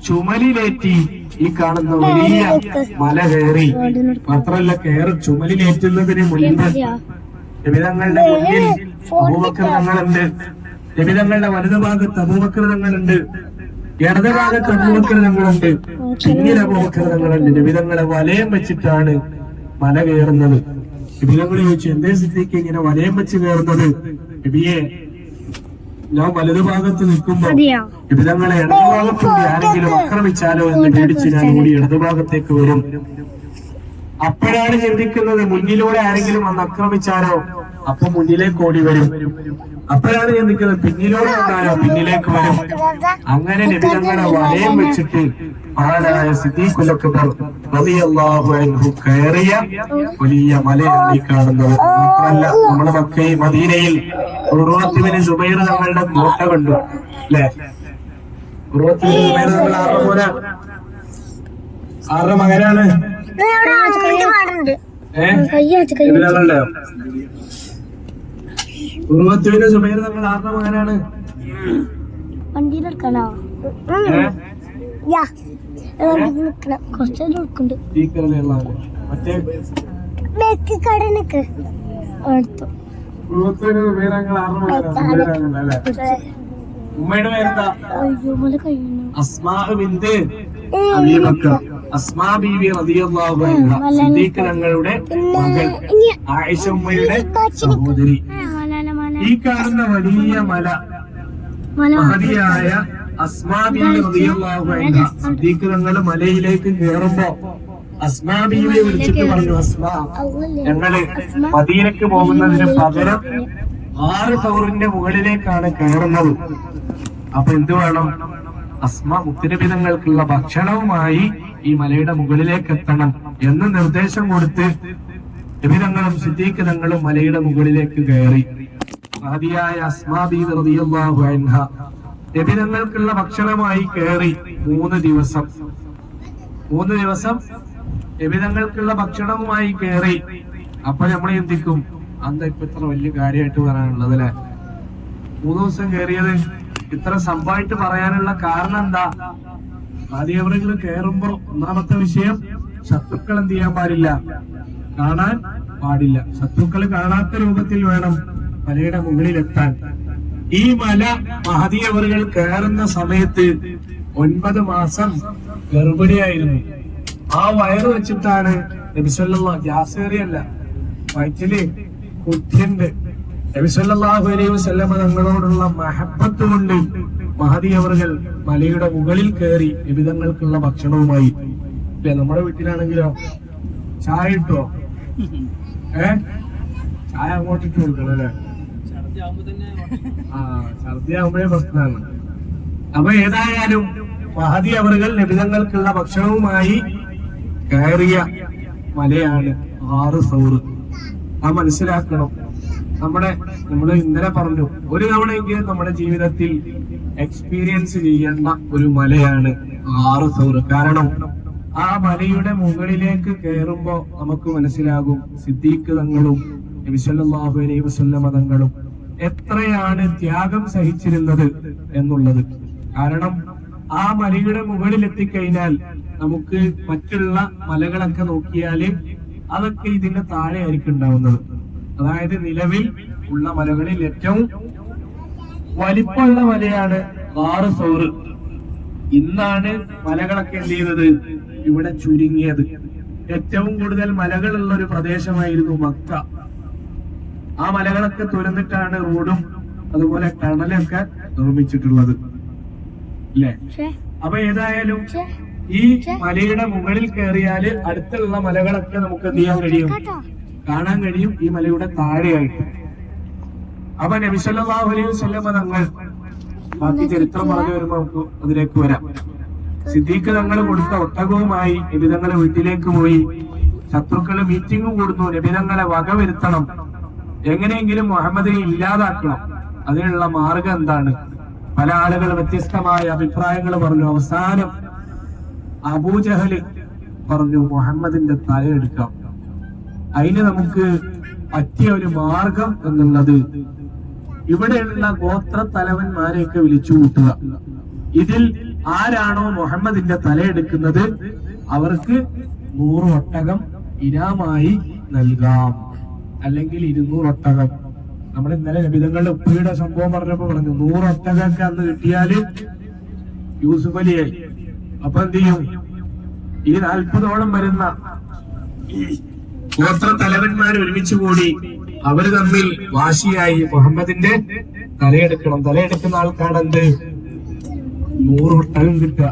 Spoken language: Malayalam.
ചുമലിലേറ്റി ഈ കാണുന്ന വലിയ മല കയറി. മാത്രമല്ല ചുമലിലേറ്റുന്നതിന് മുൻപ് നബിതങ്ങളുടെ മുന്നിൽ അബൂബക്കർ തങ്ങളുണ്ട്, നബിതങ്ങളുടെ വലതുഭാഗത്ത് അബൂബക്കർ തങ്ങളുണ്ട്, ഇടതുഭാഗത്ത് അബൂബക്കർ തങ്ങളുണ്ട്, പിന്നിൽ അബൂബക്കർ തങ്ങളുണ്ട്. നബിതങ്ങളെ വലയം വെച്ചിട്ടാണ് മല കയറുന്നത്. നബിതങ്ങൾ ചോദിച്ചു, എന്തേ സിദ്ദീഖ് ഇങ്ങനെ വലയം വെച്ച് കയറുന്നത്? നബിയെ, ഞാൻ വലതുഭാഗത്ത് നിൽക്കുമ്പോ നബിതങ്ങളെ ഇടതുഭാഗത്തുകൂടി ആരെങ്കിലും ആക്രമിച്ചാലോ എന്ന് പേടിച്ച് ഞാൻ ഓടി ഇടതുഭാഗത്തേക്ക് വരും. അപ്പോഴാണ് ചിന്തിക്കുന്നത്, മുന്നിലൂടെ ആരെങ്കിലും വന്ന് ആക്രമിച്ചാലോ അപ്പൊ മുന്നിലേക്ക് ഓടി വരും. അപ്പോഴാണ് ചിന്തിക്കുന്നത്, പിന്നിലൂടെ വന്നാലോ പിന്നിലേക്ക് വരും. അങ്ങനെ നബിതങ്ങളെ വലയം വെച്ചിട്ട് മഹാനായ സിദ്ദീഖുൽ അക്ബർ റളിയല്ലാഹു അൻഹു കയറിയ വലിയ മലയാണ് ഈ കാണുന്നത്. മാത്രമല്ല, നമ്മുടെ മക്കയിൽ മദീനയിൽ ഉർവത്ത് ബിൻ സുബൈർ തങ്ങളുടെ കോട്ട കണ്ടു അല്ലെ? ഉർവത്ത് ബിൻ സുബൈർ തങ്ങൾ ആരുടെ മകനാണ്? ഉർവത്ത് ബിൻ സുബൈർ തങ്ങൾ ആരുടെ മകനാണ്? ഉമ്മയുടെ പേരെന്താ? അസ്മാ ബിൻത് അബീ ബക്കർ. അസ്മാ ബീവി റളിയല്ലാഹു അൻഹ സിദ്ദീഖ് തങ്ങളുടെ മകൾ, ആയിഷ ഉമ്മയുടെ സഹോദരി. ഈ കാണുന്ന വലിയ മല മഹദിയായ അസ്മാ ബീവി റളിയല്ലാഹു അൻഹ സിദ്ദീഖ് തങ്ങൾ മലയിലേക്ക് കയറുമ്പോ അസ്മാ ബീവിയെ വിളിച്ചിട്ട് പറഞ്ഞു, അസ്മാ, ഞങ്ങള് മദീനക്ക് പോകുന്നതിന് പകരം 6 ടവറിന്റെ മുകളിലേക്കാണ് കയറുന്നത്. അപ്പൊ എന്ത് വേണം? അസ്മാ, മുത്തുനബി തങ്ങൾക്കുള്ള ഭക്ഷണവുമായി ഈ മലയുടെ മുകളിലേക്ക് എത്തണം എന്ന് നിർദ്ദേശം കൊടുത്ത് നബി തങ്ങളും സിദ്ദീഖ് തങ്ങളും മലയുടെ മുകളിലേക്ക് കയറി. മഹദിയായ അസ്മാ ബീവി റളിയല്ലാഹു അൻഹ നബി തങ്ങൾക്കുള്ള ഭക്ഷണമായി കയറി. 3 ദിവസം നബി തങ്ങൾക്കുള്ള ഭക്ഷണവുമായി കയറി. അപ്പൊ നമ്മൾ ചിന്തിക്കും, അന്ത ഇപ്പൊ ഇത്ര വലിയ കാര്യമായിട്ട് പറയാനുള്ളത് അല്ലെ? 3 ദിവസം കയറിയത് ഇത്ര സംഭവമായിട്ട് പറയാനുള്ള കാരണം എന്താ? ആദ്യം എവിടെയെങ്കിലും കയറുമ്പോ ഒന്നാമത്തെ വിഷയം, ശത്രുക്കൾ എന്ത് ചെയ്യാൻ പാടില്ല? കാണാൻ പാടില്ല. ശത്രുക്കൾ കാണാത്ത രൂപത്തിൽ വേണം മലയുടെ മുകളിലെത്താൻ. ഈ മല മഹദി അവറുകൾ കയറുന്ന സമയത്ത് 9 മാസം ഗർഭിണിയായിരുന്നു. ആ വയറ് വെച്ചിട്ടാണ് നബി സല്ലല്ലാഹു ഗ്യാസേറിയല്ല, വയറ്റില് കുട്ടിയുണ്ട്. നബി സല്ലല്ലാഹു അലൈഹി വസല്ലം തങ്ങളോടുള്ള മഹബത്ത് കൊണ്ട് മഹദി അവറുകൾ മലയുടെ മുകളിൽ കയറി നബി തങ്ങൾക്കുള്ള ഭക്ഷണവുമായി. അല്ലെ, നമ്മുടെ വീട്ടിലാണെങ്കിലോ ചായ ഇട്ടോ? ചായ അങ്ങോട്ടിട്ട് കൊടുക്കണം അല്ലെ? ഛർദി ആകുമ്പോഴേ പ്രശ്നമാണ്. അപ്പൊ ഏതായാലും മഹദി അവറുകൾ നബി തങ്ങൾക്കുള്ള ഭക്ഷണവുമായി കയറിയ മലയാണ് 6 സൗർ. മനസ്സിലാക്കണം. നമ്മള് ഇന്നലെ പറഞ്ഞു, ഒരു തവണയെങ്കിലും നമ്മുടെ ജീവിതത്തിൽ എക്സ്പീരിയൻസ് ചെയ്യേണ്ട ഒരു മലയാണ് 6 സൗർ. കാരണം ആ മലയുടെ മുകളിലേക്ക് കയറുമ്പോ നമുക്ക് മനസ്സിലാകും സിദ്ദീഖ് തങ്ങളും നബി സല്ലല്ലാഹു അലൈഹി വസല്ലം തങ്ങളും എത്രയാണ് ത്യാഗം സഹിച്ചിരുന്നത് എന്നുള്ളത്. കാരണം ആ മലയുടെ മുകളിൽ എത്തിക്കഴിഞ്ഞാൽ നമുക്ക് മറ്റുള്ള മലകളൊക്കെ നോക്കിയാല് അതൊക്കെ ഇതിന്റെ താഴെ ആയിരിക്കും ഉണ്ടാവുന്നത്. അതായത് നിലവിൽ ഉള്ള മലകളിൽ ഏറ്റവും വലിപ്പമുള്ള മലയാണ് 6 സൗർ. ഇന്നാണ് മലകളൊക്കെ എന്ത് ചെയ്യുന്നത്? ഇവിടെ ചുരുങ്ങിയത്. ഏറ്റവും കൂടുതൽ മലകളുള്ള ഒരു പ്രദേശമായിരുന്നു മക്ക. ആ മലകളൊക്കെ തുരന്നിട്ടാണ് റോഡും അതുപോലെ ടണലൊക്കെ നിർമ്മിച്ചിട്ടുള്ളത് അല്ലേ? അപ്പൊ ഏതായാലും ഈ മലയുടെ മുകളിൽ കയറിയാല് അടുത്തുള്ള മലകളൊക്കെ നമുക്ക് എന്ത് ചെയ്യാൻ കഴിയും? കാണാൻ കഴിയും ഈ മലയുടെ താഴെയായിട്ട്. അപ്പൊ നബി സല്ലല്ലാഹു അലൈഹി വസല്ലം തങ്ങൾ ബാക്കി ചരിത്രം പറഞ്ഞു വരുമ്പോ നമുക്ക് അതിലേക്ക് വരാം. സിദ്ദീഖ് തങ്ങൾ കൊടുത്ത ഒട്ടകവുമായി നബി തങ്ങളെ വീട്ടിലേക്ക് പോയി. ശത്രുക്കള് മീറ്റിംഗ് കൂടുന്നു, നബി തങ്ങളെ വകവരുത്തണം, എങ്ങനെയെങ്കിലും മുഹമ്മദിനെ ഇല്ലാതാക്കണം. അതിനുള്ള മാർഗം എന്താണ്? പല ആളുകൾ വ്യത്യസ്തമായ അഭിപ്രായങ്ങൾ പറഞ്ഞു. അവസാനം അബൂജഹല് പറഞ്ഞു, മുഹമ്മദിന്റെ തലയെടുക്കാം. അതിന് നമുക്ക് പറ്റിയ ഒരു മാർഗം എന്നുള്ളത് ഇവിടെയുള്ള ഗോത്ര തലവന്മാരെയൊക്കെ വിളിച്ചു കൂട്ടുക. ഇതിൽ ആരാണോ മുഹമ്മദിന്റെ തലയെടുക്കുന്നത് അവർക്ക് 100 ഒട്ടകം ഇനാമായി നൽകാം, അല്ലെങ്കിൽ 200 ഒട്ടകം. നമ്മൾ ഇന്നലെ നബിതങ്ങളുടെ ഉപ്പയുടെ സംഭവം പറഞ്ഞപ്പോ പറഞ്ഞു 100 ഒട്ടകമൊക്കെ അന്ന് കിട്ടിയാല് യൂസുഫ് അലിയായി. അപ്പൊ എന്ത് ചെയ്യും? ഈ 40ഓളം വരുന്ന ഗോത്ര തലവന്മാർ ഒരുമിച്ച് കൂടി അവര് തമ്മിൽ വാശിയായി മുഹമ്മദിന്റെ തലയെടുക്കണം. തലയെടുക്കുന്ന ആൾക്കാണ് എന്ത് 100 ഒട്ടകം കിട്ടുക.